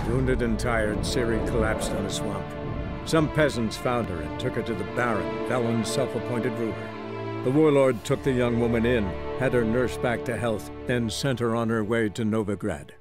Wounded and tired, Ciri collapsed on a swamp. Some peasants found her and took her to the Baron, Velen's self-appointed ruler. The warlord took the young woman in, had her nursed back to health, then sent her on her way to Novigrad.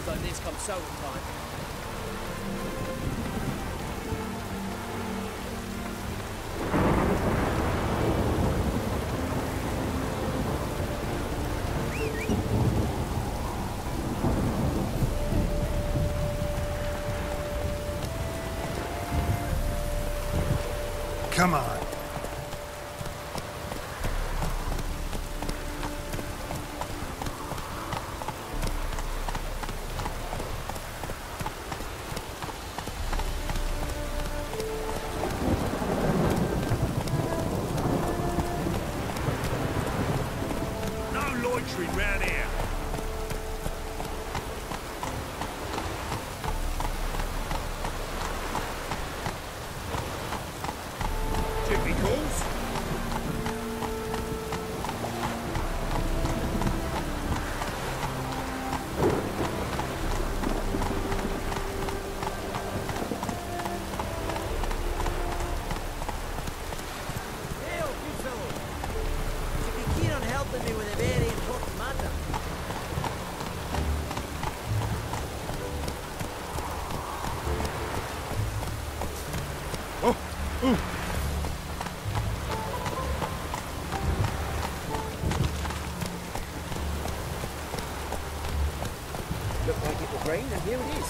Like this comes sowing time. Come on. Round here. Jimmy calls. Me with a very important matter. Oh! Ooh! Looked like it was rain, and here it is.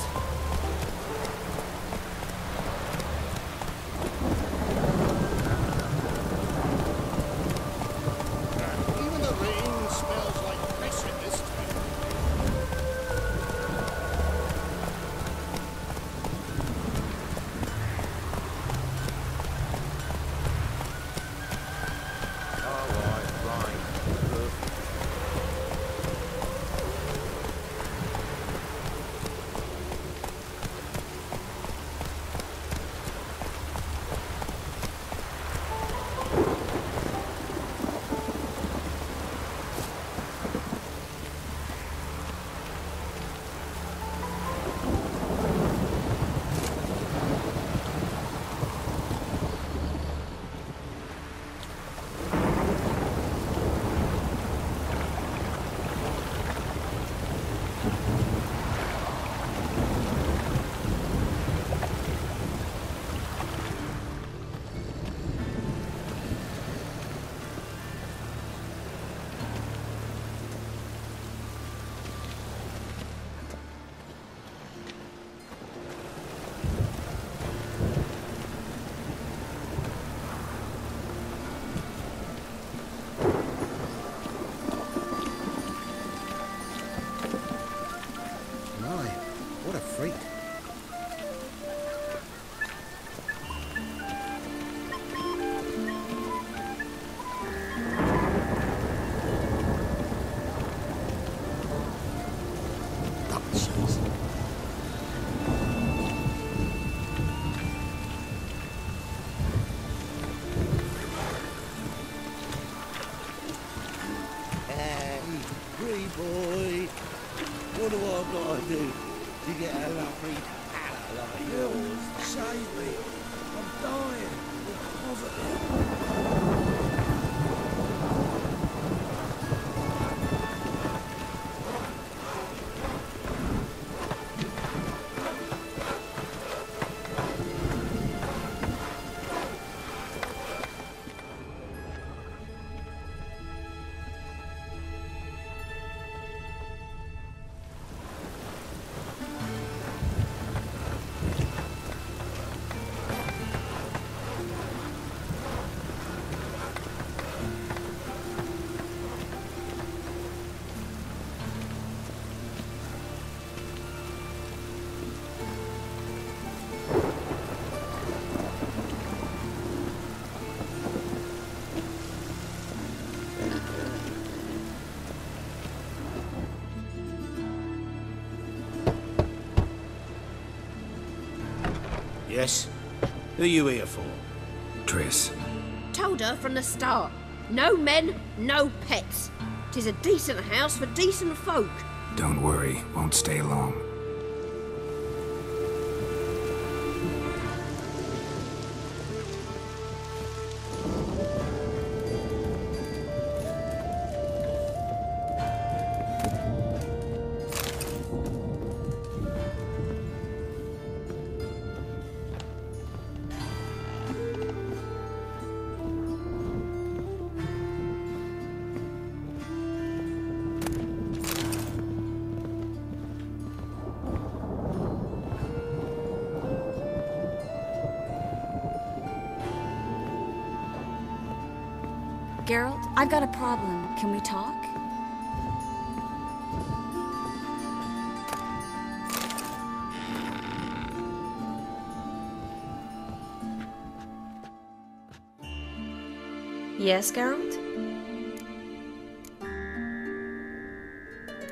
What a freak. Nonsense. Hey, free boy. What do I gotta do? to get a lovely palate like yours. Save me. I'm dying of poverty. Yes? Who you here for? Triss. Told her from the start. No men, no pets. 'Tis a decent house for decent folk. Don't worry, won't stay long. Geralt, I've got a problem. Can we talk? Yes, Geralt?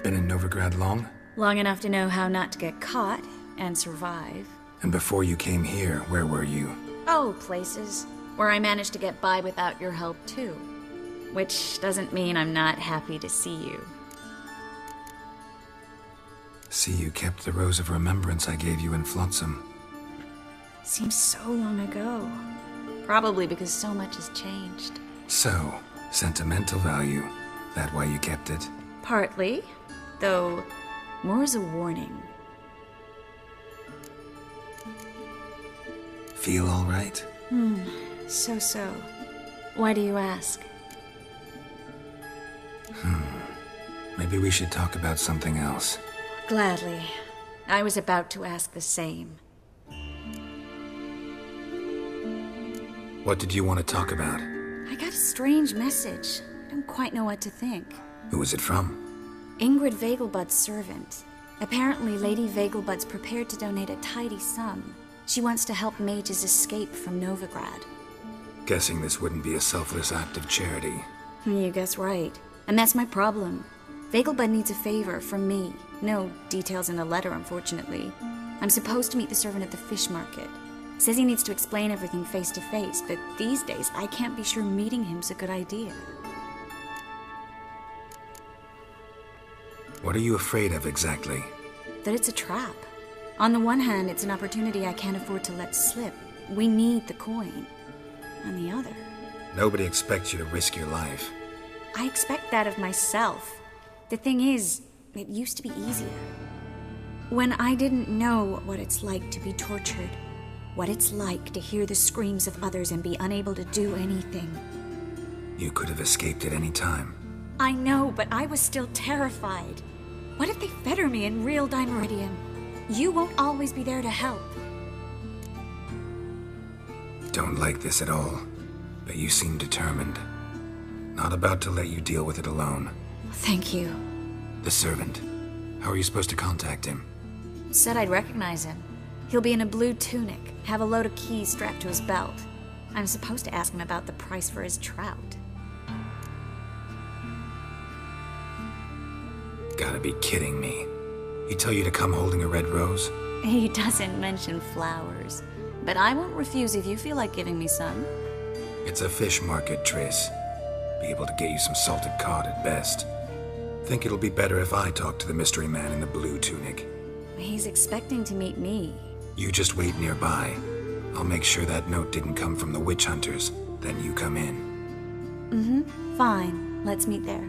Been in Novigrad long? Long enough to know how not to get caught and survive. And before you came here, where were you? Oh, places where I managed to get by without your help, too. Which doesn't mean I'm not happy to see you. See, you kept the rose of remembrance I gave you in Flotsam. Seems so long ago. Probably because so much has changed. So, sentimental value. That why you kept it? Partly, though more as a warning. Feel all right? So. Why do you ask? Maybe we should talk about something else. Gladly. I was about to ask the same. What did you want to talk about? I got a strange message. I don't quite know what to think. Who was it from? Ingrid Vegelbud's servant. Apparently, Lady Vegelbud's prepared to donate a tidy sum. She wants to help mages escape from Novigrad. Guessing this wouldn't be a selfless act of charity. You guess right. And that's my problem. Vegelbud needs a favor from me. No details in the letter, unfortunately. I'm supposed to meet the servant at the fish market. Says he needs to explain everything face to face, but these days I can't be sure meeting him's a good idea. What are you afraid of exactly? That it's a trap. On the one hand, it's an opportunity I can't afford to let slip. We need the coin. On the other... Nobody expects you to risk your life. I expect that of myself. The thing is, it used to be easier. When I didn't know what it's like to be tortured, what it's like to hear the screams of others and be unable to do anything. You could have escaped at any time. I know, but I was still terrified. What if they fetter me in real Dimeridium? You won't always be there to help. Don't like this at all, but you seem determined. Not about to let you deal with it alone. Thank you. The servant. How are you supposed to contact him? Said I'd recognize him. He'll be in a blue tunic, have a load of keys strapped to his belt. I'm supposed to ask him about the price for his trout. Gotta be kidding me. He tell you to come holding a red rose? He doesn't mention flowers, but I won't refuse if you feel like giving me some. It's a fish market, Triss. Be able to get you some salted cod at best. Think it'll be better if I talk to the mystery man in the blue tunic. He's He's expecting to meet me. You just wait nearby. I'll make sure that note didn't come from the witch hunters. Then you come in. Mm-hmm. Fine. Let's meet there.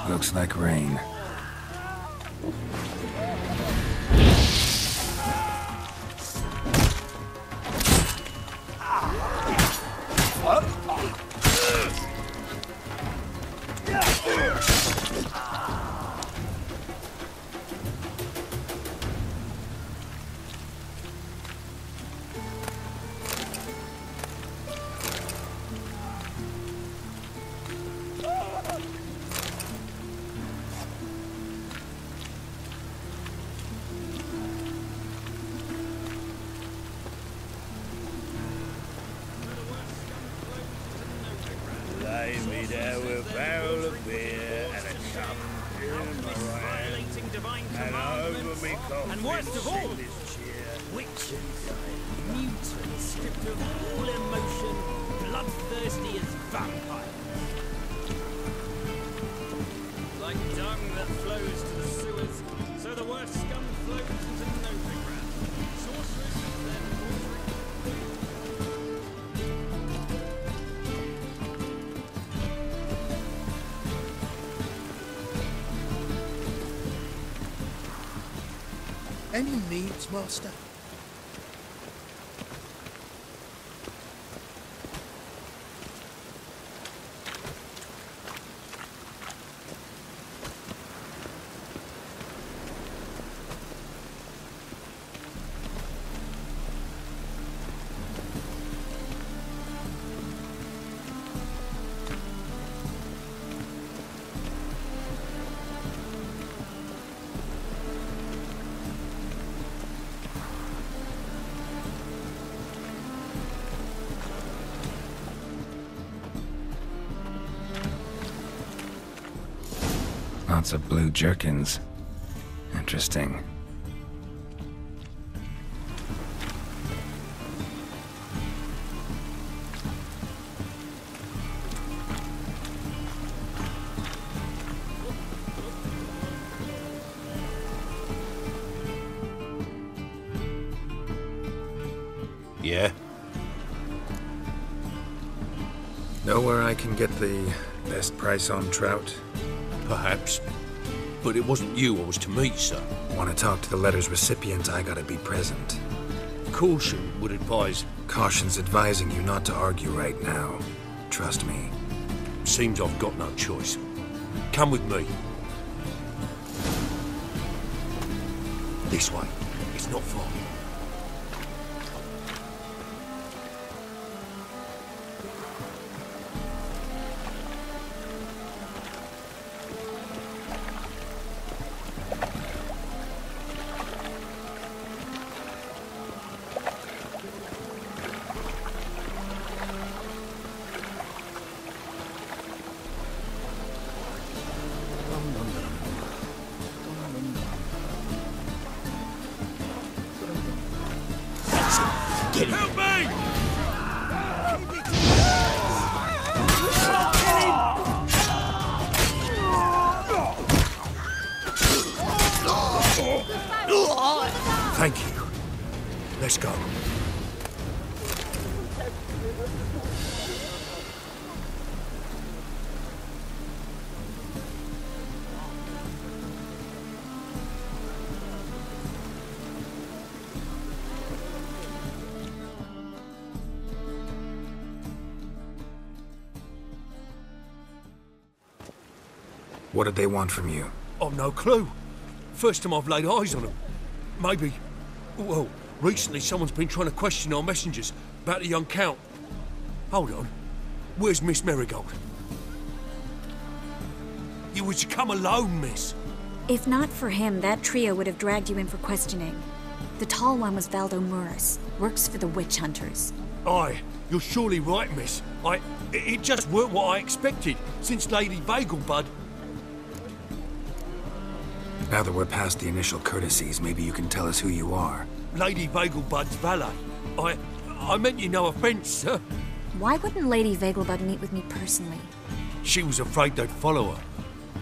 Looks like rain. Lay me there with a barrel of beer and a cup in my right hand, and over me coffin, And worst of all, this chair. witches, mutants, stripped of all emotion, bloodthirsty as vampires. Like dung that flows to the sewers, so the worst scum flows into Novigrad. Sorceress is then Any needs, Master? Lots of blue jerkins. Interesting. Yeah? Know where I can get the best price on trout? Perhaps. But it wasn't you I was to meet, sir. Want to talk to the letter's recipient, I gotta be present. Caution would advise. Caution's advising you not to argue right now. Trust me. Seems I've got no choice. Come with me. This way. It's not far. Get him! Help me! Thank you. Let's go. What did they want from you? I've no clue. First time I've laid eyes on them. Maybe... Well, recently someone's been trying to question our messengers about the young Count. Hold on. Where's Miss Marigold? You were to come alone, miss. If not for him, that trio would have dragged you in for questioning. The tall one was Valdo Muris. Works for the witch hunters. Aye, you're surely right, miss. It just weren't what I expected, since Lady Vegelbud... Now that we're past the initial courtesies, maybe you can tell us who you are. Lady Vegelbud's valet. I meant you no offence, sir. Why wouldn't Lady Vegelbud meet with me personally? She was afraid they'd follow her.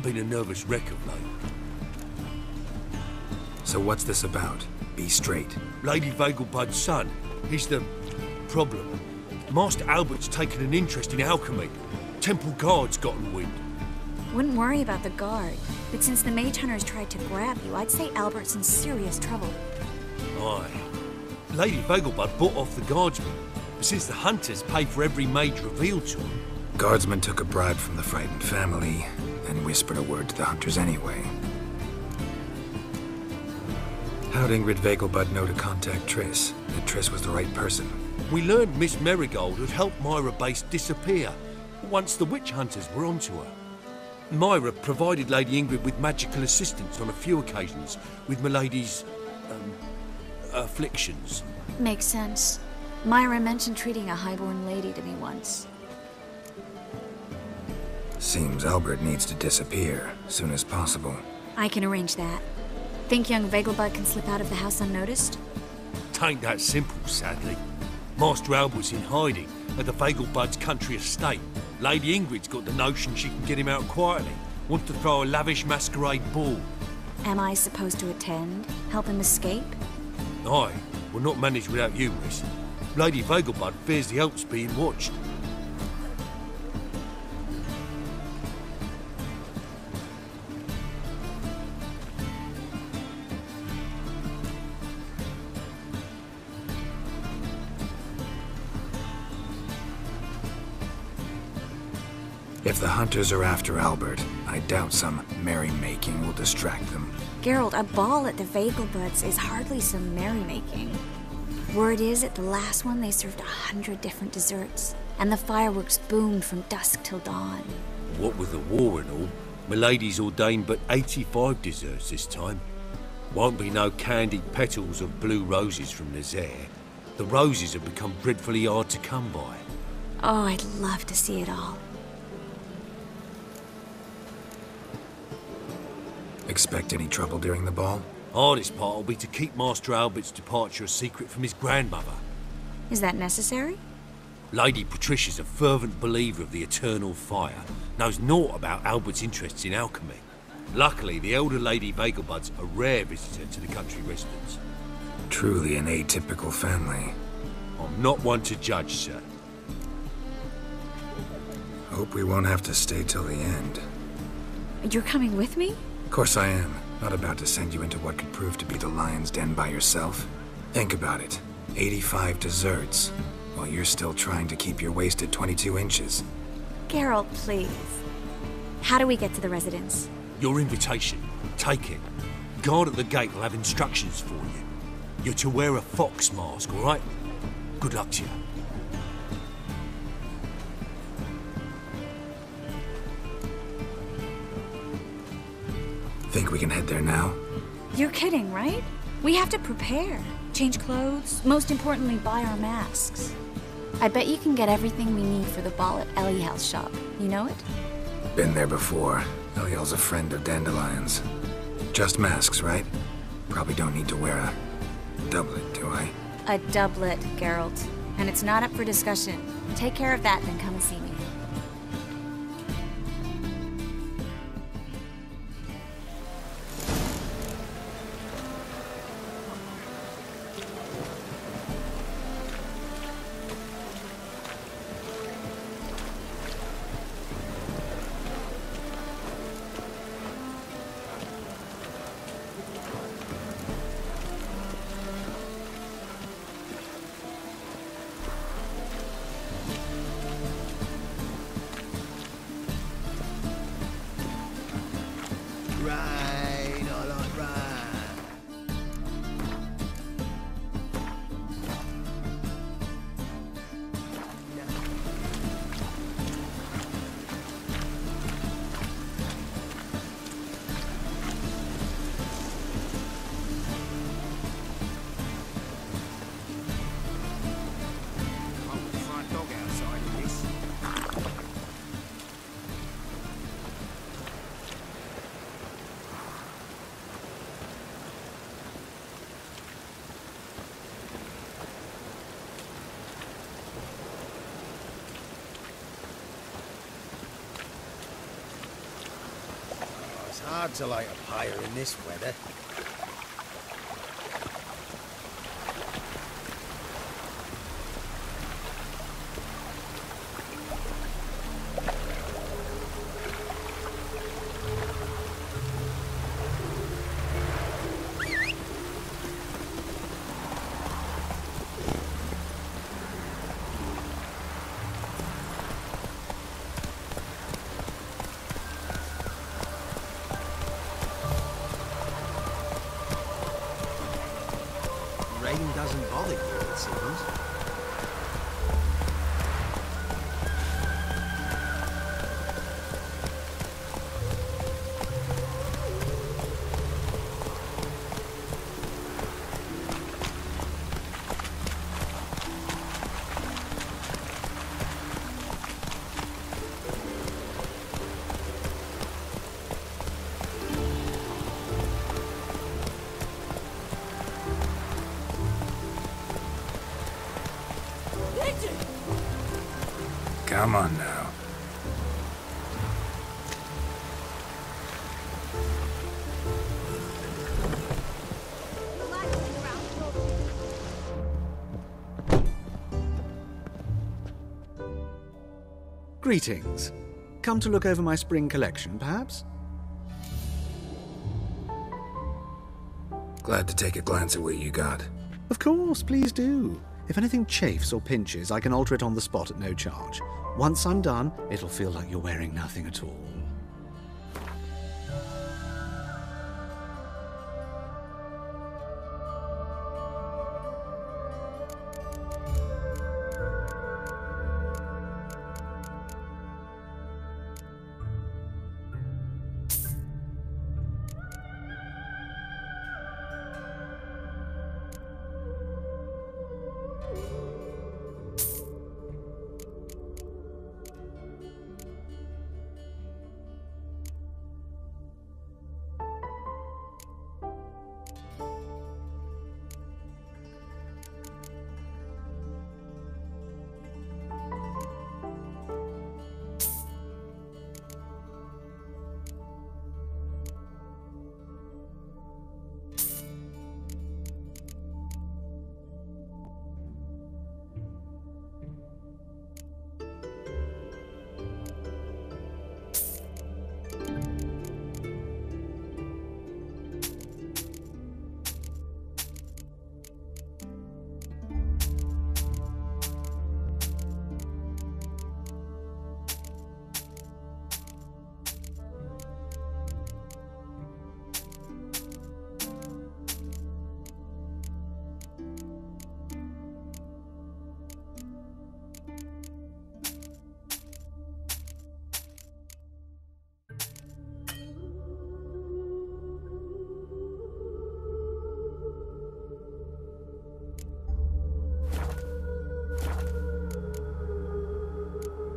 Been a nervous wreck of late. So what's this about? Be straight. Lady Vegelbud's son. He's the problem. Master Albert's taken an interest in alchemy. Temple guards gotten wind. Wouldn't worry about the guard, but since the mage hunters tried to grab you, I'd say Albert's in serious trouble. Aye. Lady Vegelbud bought off the guardsmen, since the hunters pay for every mage revealed to them. Guardsmen took a bribe from the frightened family, and whispered a word to the hunters anyway. How'd Ingrid Vegelbud know to contact Triss? That Triss was the right person? We learned Miss Marigold had helped Myra Base disappear, once the witch hunters were onto her. Myra provided Lady Ingrid with magical assistance on a few occasions with Milady's... afflictions. Makes sense. Myra mentioned treating a highborn lady to me once. Seems Albert needs to disappear, soon as possible. I can arrange that. Think young Vegelbud can slip out of the house unnoticed? Tain't that simple, sadly. Master Albert's in hiding at the Vegelbud's country estate. Lady Ingrid's got the notion she can get him out quietly. Wants to throw a lavish masquerade ball. Am I supposed to attend? Help him escape? Aye, we'll not manage without you, miss. Lady Vegelbud fears the Alps being watched. If the hunters are after Albert, I doubt some merrymaking will distract them. Geralt, a ball at the Vegelbuds is hardly some merrymaking. Word is, at the last one they served 100 different desserts, and the fireworks boomed from dusk till dawn. What with the war and all, Milady's ordained but 85 desserts this time. Won't be no candied petals of blue roses from Nazaire. The roses have become dreadfully hard to come by. Oh, I'd love to see it all. Expect any trouble during the ball? Hardest part will be to keep Master Albert's departure a secret from his grandmother. Is that necessary? Lady Patricia's a fervent believer of the eternal fire, knows naught about Albert's interests in alchemy. Luckily, the elder Lady Vegelbud's a rare visitor to the country residence. Truly an atypical family. I'm not one to judge, sir. Hope we won't have to stay till the end. You're coming with me? Of course I am. Not about to send you into what could prove to be the lion's den by yourself. Think about it. 85 desserts, while you're still trying to keep your waist at 22 inches. Geralt, please. How do we get to the residence? Your invitation. Take it. Guard at the gate will have instructions for you. You're to wear a fox mask, all right? Good luck to you. Think we can head there now? You're kidding, right? We have to prepare. Change clothes, most importantly, buy our masks. I bet you can get everything we need for the ball at Eliel's shop. You know it? Been there before. Eliel's a friend of Dandelion's. Just masks, right? Probably don't need to wear a doublet, do I? A doublet, Geralt. And it's not up for discussion. Take care of that, then come and see me. Rain, I like rain. Front dog outside of this. Oh, it's hard to light a pyre in this weather. Rain doesn't bother you, it seems. Come on now. Greetings. Come to look over my spring collection, perhaps? Glad to take a glance at what you got. Of course, please do. If anything chafes or pinches, I can alter it on the spot at no charge. Once I'm done, it'll feel like you're wearing nothing at all.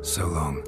So long.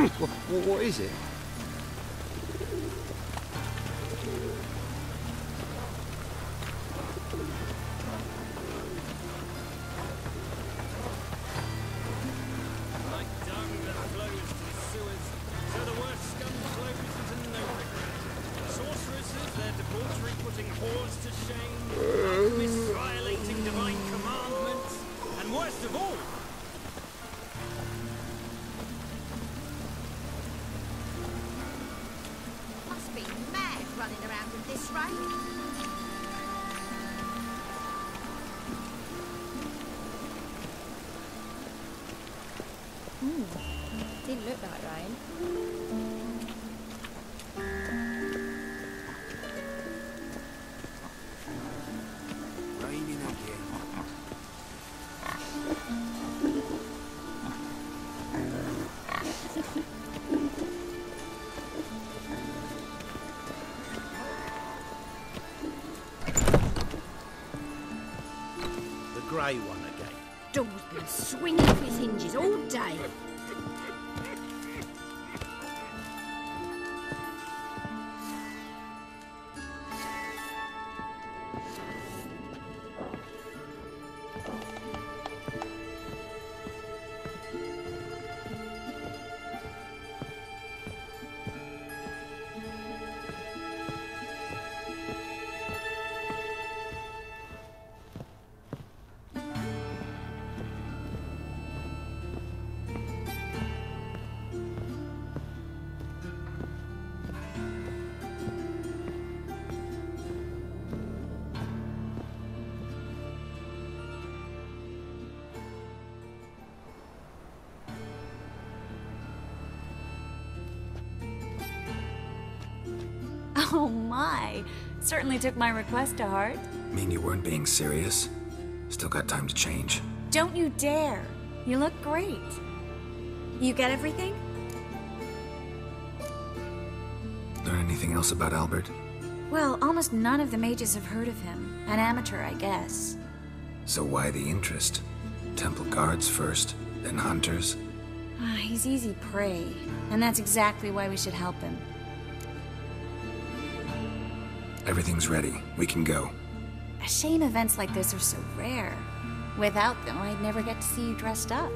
What is it? Like dung that flows to the sewers, so the worst scum flows into no regret. Sorceresses, their debauchery putting whores to shame, alchemists violating divine commandments, and worst of all, Must be mad running around at this rate. Didn't look like rain. Raining again. The grey one again. Door's been swinging off its hinges all day. Oh my! Certainly took my request to heart. Mean you weren't being serious? Still got time to change. Don't you dare! You look great. You get everything? Learn anything else about Albert? Well, almost none of the mages have heard of him. An amateur, I guess. So why the interest? Temple guards first, then hunters? He's easy prey, and that's exactly why we should help him. Everything's ready. We can go. A shame events like this are so rare. Without them, I'd never get to see you dressed up.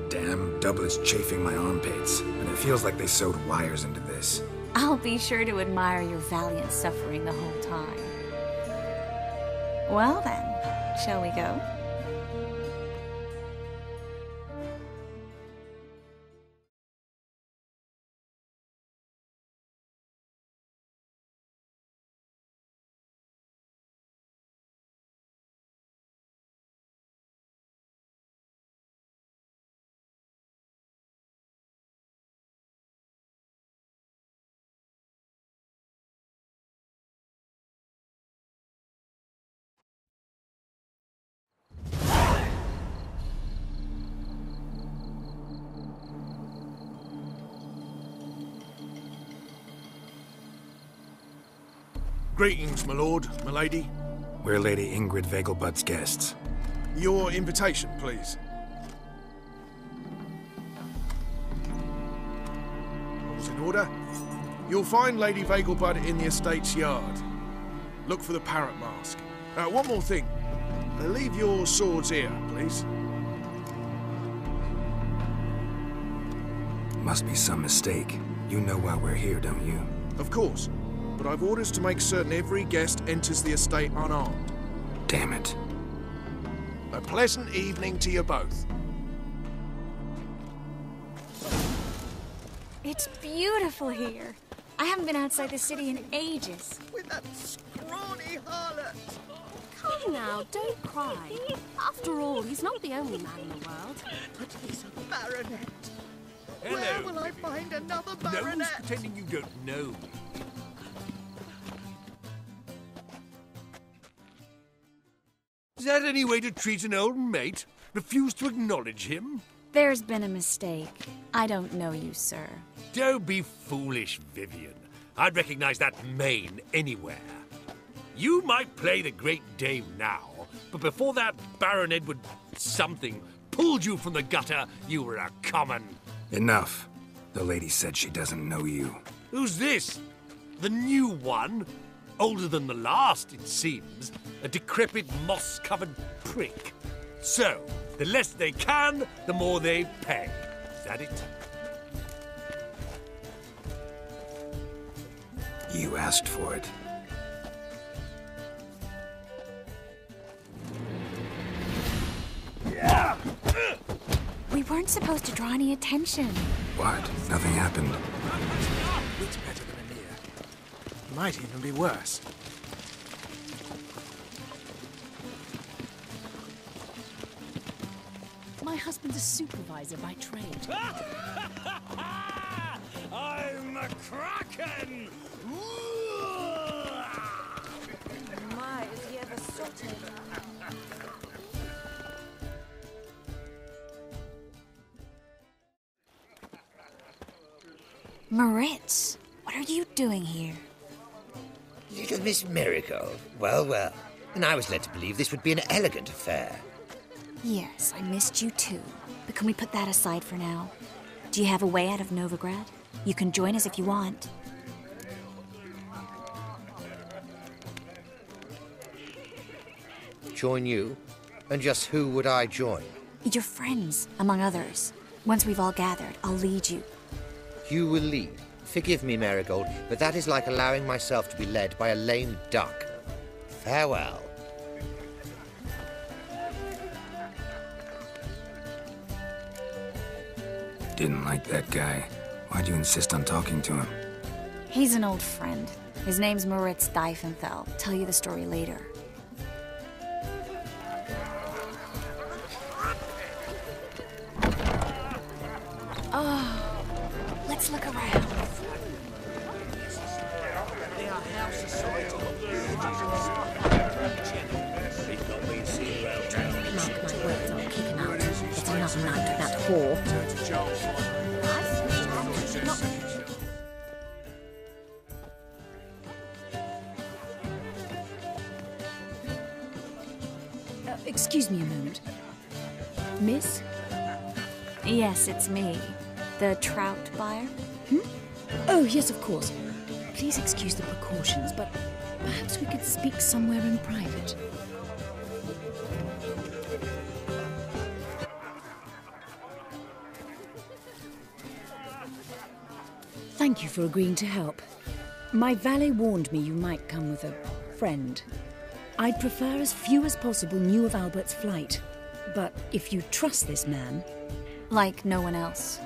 Damn doublets chafing my armpits, and it feels like they sewed wires into this. I'll be sure to admire your valiant suffering the whole time. Well then, shall we go? Greetings, my lord, my lady. We're Lady Ingrid Vegelbud's guests. Your invitation, please. All's in order. You'll find Lady Vegelbud in the estate's yard. Look for the parrot mask. One more thing. Leave your swords here, please. Must be some mistake. You know why we're here, don't you? Of course. But I've orders to make certain every guest enters the estate unarmed. Damn it. A pleasant evening to you both. It's beautiful here. I haven't been outside the city in ages. With that scrawny harlot. Come now, don't cry. After all, he's not the only man in the world. But he's a baronet. Hello, Where will I Vivian. find another No one's baronet? pretending you don't know me. Is that any way to treat an old mate? Refuse to acknowledge him? There's been a mistake. I don't know you, sir. Don't be foolish, Vivian. I'd recognize that mane anywhere. You might play the Great Dame now, but before that Baron Edward something pulled you from the gutter, you were a common. Enough. The lady said she doesn't know you. Who's this? The new one? Older than the last, it seems. A decrepit, moss-covered prick. So, the less they can, the more they pay. Is that it? You asked for it. We weren't supposed to draw any attention. What? Nothing happened. It's better than a near. Might even be worse. My husband's a supervisor by trade. I'm a kraken! My, is he ever sorted? Moritz, what are you doing here? Little Miss Miracle. Well, well. And I was led to believe this would be an elegant affair. Yes, I missed you too. But can we put that aside for now? Do you have a way out of Novigrad? You can join us if you want. Join you? And just who would I join? Your friends, among others. Once we've all gathered, I'll lead you. You will lead. Forgive me, Marigold, but that is like allowing myself to be led by a lame duck. Farewell. Didn't like that guy. Why'd you insist on talking to him? He's an old friend. His name's Moritz Diefenfeld. Tell you the story later. Oh, let's look around. Mark my words, I'll kick him out. It's another night with that whore. Excuse me a moment. Miss? Yes, it's me. The trout buyer? Oh, yes, of course. Please excuse the precautions, but perhaps we could speak somewhere in private. Thank you for agreeing to help. My valet warned me you might come with a friend. I'd prefer as few as possible knew of Albert's flight. But if you trust this man... Like no one else.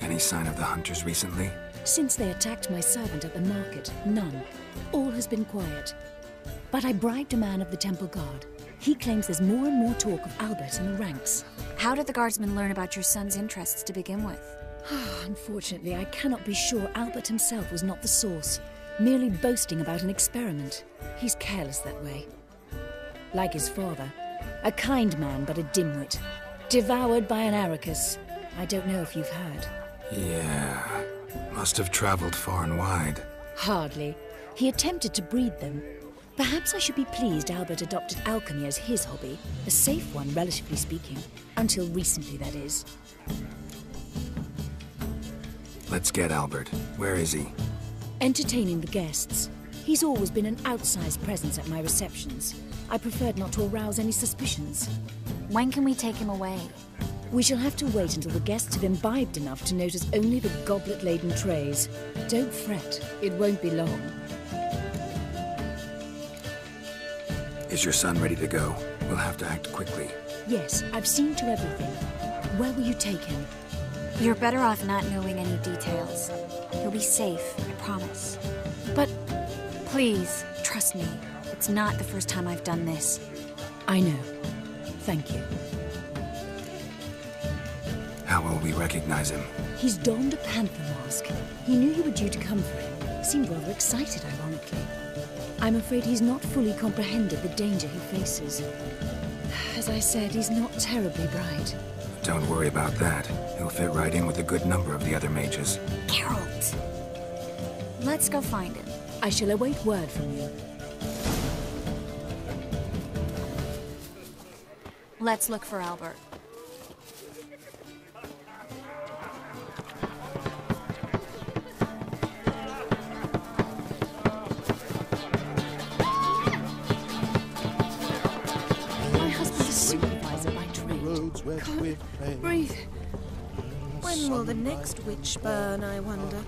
Any sign of the hunters recently? Since they attacked my servant at the market, none. All has been quiet. But I bribed a man of the Temple Guard. He claims there's more and more talk of Albert in the ranks. How did the guardsmen learn about your son's interests to begin with? Unfortunately, I cannot be sure Albert himself was not the source, merely boasting about an experiment. He's careless that way. Like his father, a kind man but a dimwit. Devoured by an Arrakis. I don't know if you've heard. Yeah. Must have traveled far and wide. Hardly. He attempted to breed them. Perhaps I should be pleased Albert adopted alchemy as his hobby. A safe one, relatively speaking. Until recently, that is. Let's get Albert. Where is he? Entertaining the guests. He's always been an outsized presence at my receptions. I preferred not to arouse any suspicions. When can we take him away? We shall have to wait until the guests have imbibed enough to notice only the goblet-laden trays. Don't fret, it won't be long. Is your son ready to go? We'll have to act quickly. Yes, I've seen to everything. Where will you take him? You're better off not knowing any details. He'll be safe, I promise. But... Please, trust me. It's not the first time I've done this. I know. Thank you. How will we recognize him? He's donned a panther mask. He knew you were due to come for him. Seemed rather excited, ironically. I'm afraid he's not fully comprehended the danger he faces. As I said, he's not terribly bright. Don't worry about that. He'll fit right in with a good number of the other mages. Geralt! Let's go find him. I shall await word from you. Let's look for Albert. When will the next witch burn, I wonder?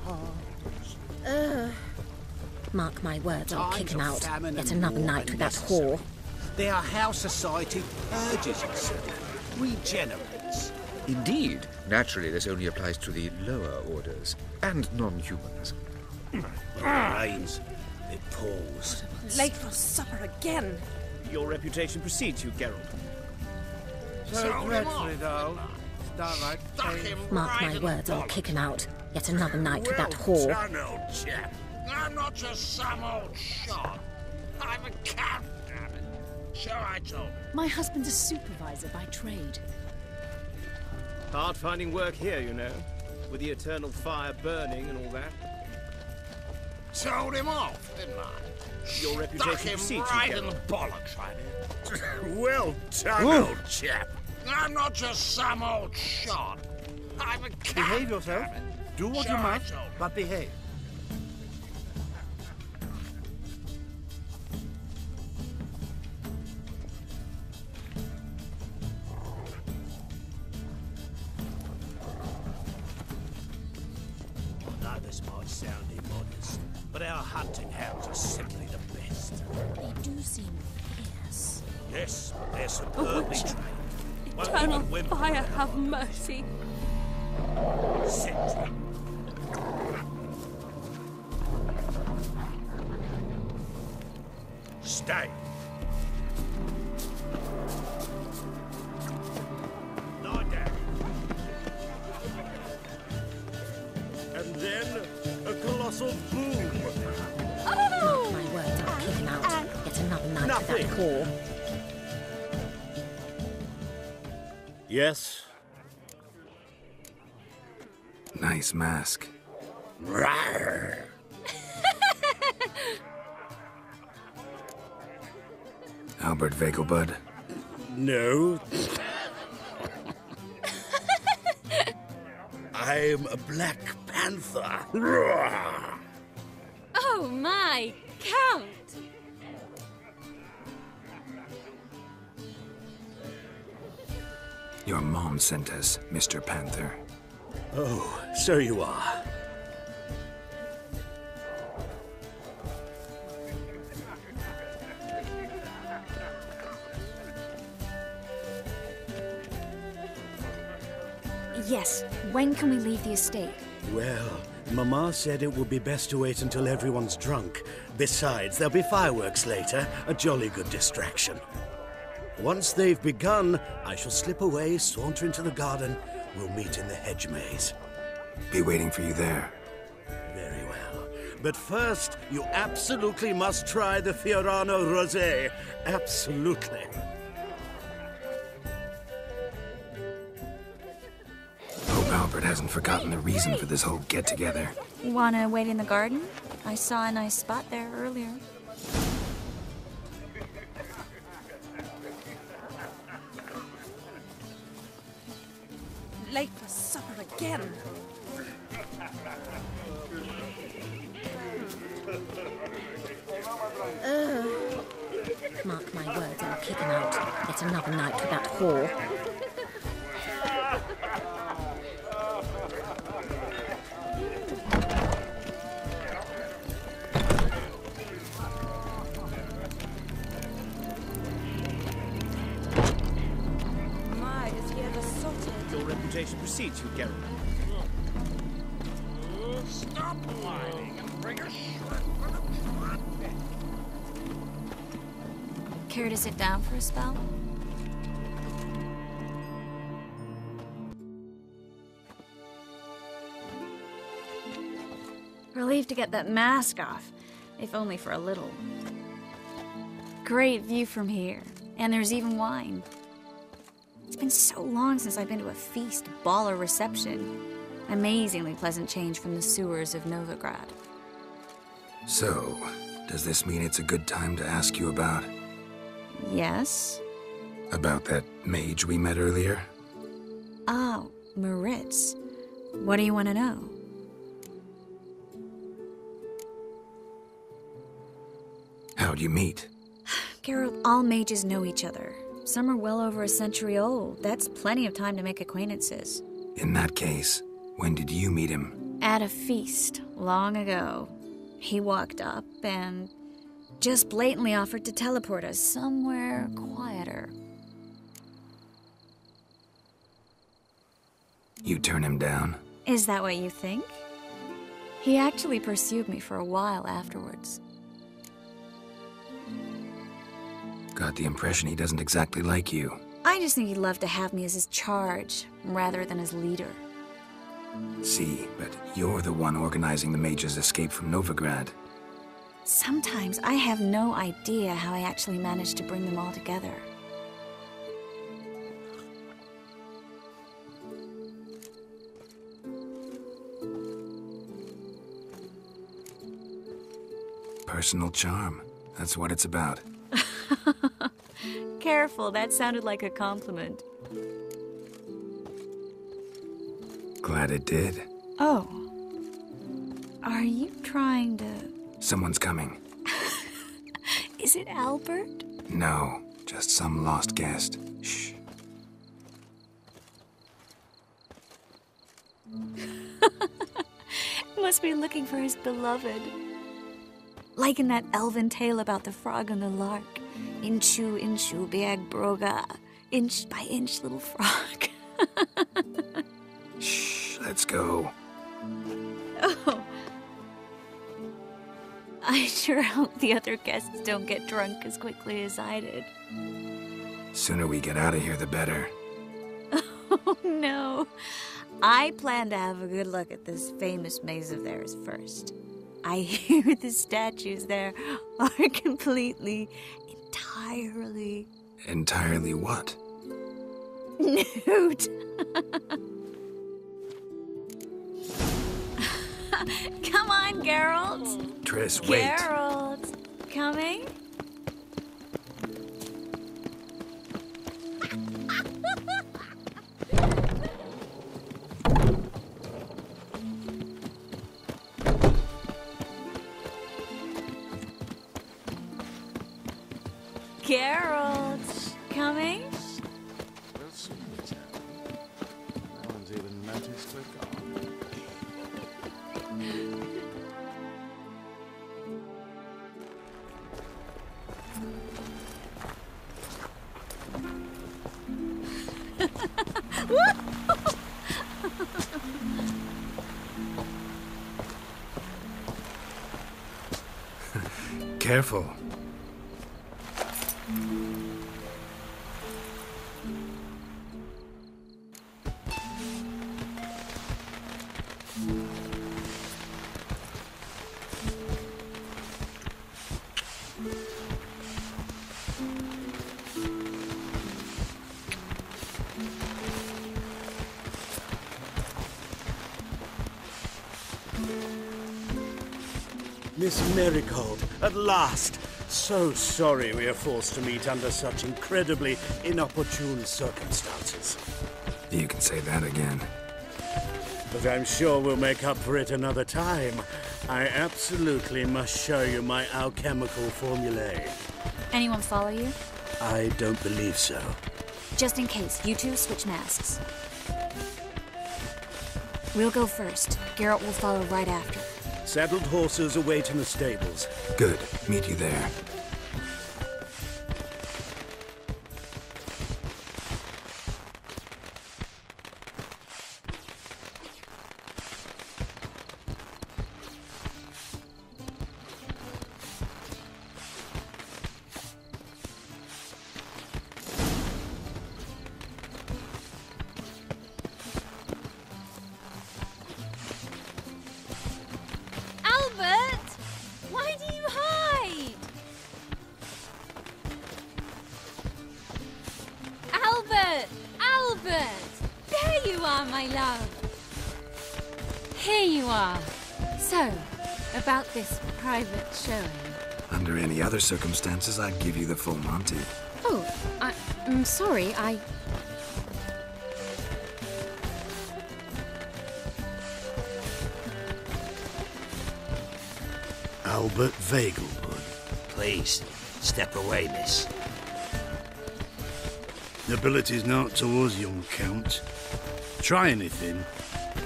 Mark my words, I'll kick him out. Yet another night with that whore. They are how society purges itself, regenerates. Indeed. Naturally, this only applies to the lower orders and non-humans. When it rains, it pours. Late for supper again. Your reputation precedes you, Geralt. So dreadfully dull. Starlight. Mark my words, I'll kick him out. Yet another night with that whore. Done, old chap. I'm not just some old shot. I'm a count, damn it. So I told him. My husband's a supervisor by trade. Hard finding work here, you know, with the eternal fire burning and all that. Told him off, didn't I? Your reputation precedes you, right Geralt. in the bollocks, I did. Well done, old chap. I'm not just some old shot. I'm a count. Behave yourself. Do what you must, but behave. Now this might sound immodest, but our hunting hounds are simply the best. They do seem fierce. Yes, they're superbly trained. Eternal fire, have mercy. Sit. Stay. Lie down. And then, a colossal boom. Mark my words, I'll kick him out. Yet another night with that whore. Yes? Nice mask. Rawr. Albert Vegelbud. No. I'm a Black Panther. Rawr. Oh my, Count! Your mom sent us, Mr. Panther. Oh, so you are. Yes, when can we leave the estate? Well, Mama said it would be best to wait until everyone's drunk. Besides, there'll be fireworks later, a jolly good distraction. Once they've begun, I shall slip away, saunter into the garden. We'll meet in the hedge maze. Be waiting for you there. Very well. But first, you absolutely must try the Fiorano Rosé. Absolutely. Hope Albert hasn't forgotten the reason for this whole get-together. Wanna wait in the garden? I saw a nice spot there earlier. Late for supper again. Mark my words, I'll kick him out. Yet another night with that whore. My, is he ever sorted? Your reputation precedes you, Geralt. Stop whining and bring a shrimp and a trumpet. Care to sit down for a spell? Relieved to get that mask off, if only for a little. Great view from here, and there's even wine. It's been so long since I've been to a feast, ball, or reception. Amazingly pleasant change from the sewers of Novigrad. So, does this mean it's a good time to ask you about... Yes? About that mage we met earlier? Oh, Moritz. What do you want to know? How'd you meet? Geralt, all mages know each other. Some are well over a century old. That's plenty of time to make acquaintances. In that case, When did you meet him? At a feast, long ago. He walked up and just blatantly offered to teleport us somewhere quieter. You turn him down? Is that what you think? He actually pursued me for a while afterwards. Got the impression he doesn't exactly like you. I just think he'd love to have me as his charge, rather than his leader. See, but you're the one organizing the mage's escape from Novigrad. Sometimes I have no idea how I actually managed to bring them all together. Personal charm. That's what it's about. Careful, that sounded like a compliment. Glad it did. Oh. Are you trying to... Someone's coming. Is it Albert? No, just some lost guest. Shh. Must be looking for his beloved. Like in that elven tale about the frog and the lark. Inchu, inchu, biag broga. Inch by inch, little frog. Shh, let's go. Oh. I sure hope the other guests don't get drunk as quickly as I did. Sooner we get out of here, the better. Oh, no. I plan to have a good look at this famous maze of theirs first. I hear the statues there are entirely... Entirely what? Nude. Come on, Geralt. Triss, wait. Geralt, coming? Geralt, coming? We'll soon return. No one's even noticed we're gone. Careful. Miss Marigold, at last! So sorry we are forced to meet under such incredibly inopportune circumstances. You can say that again. But I'm sure we'll make up for it another time. I absolutely must show you my alchemical formulae. Anyone follow you? I don't believe so. Just in case, you two switch masks. We'll go first. Geralt will follow right after. Saddled horses await in the stables. Good. Meet you there. This private showing. Under any other circumstances, I'd give you the full Monty. Oh, I'm sorry, Albert Vegelbud. Please, step away, miss. Nobility's not towards young Count. Try anything,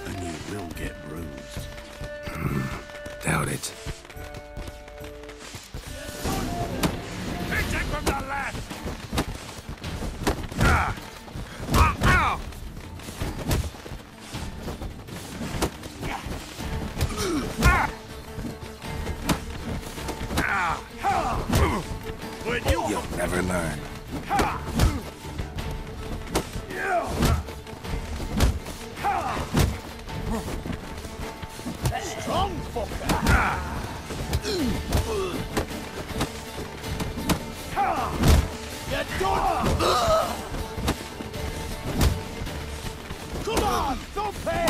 and you will get bruised. Doubt it. Attack from the left! You'll never learn. Strong fucker! You're done! Come on, don't pay!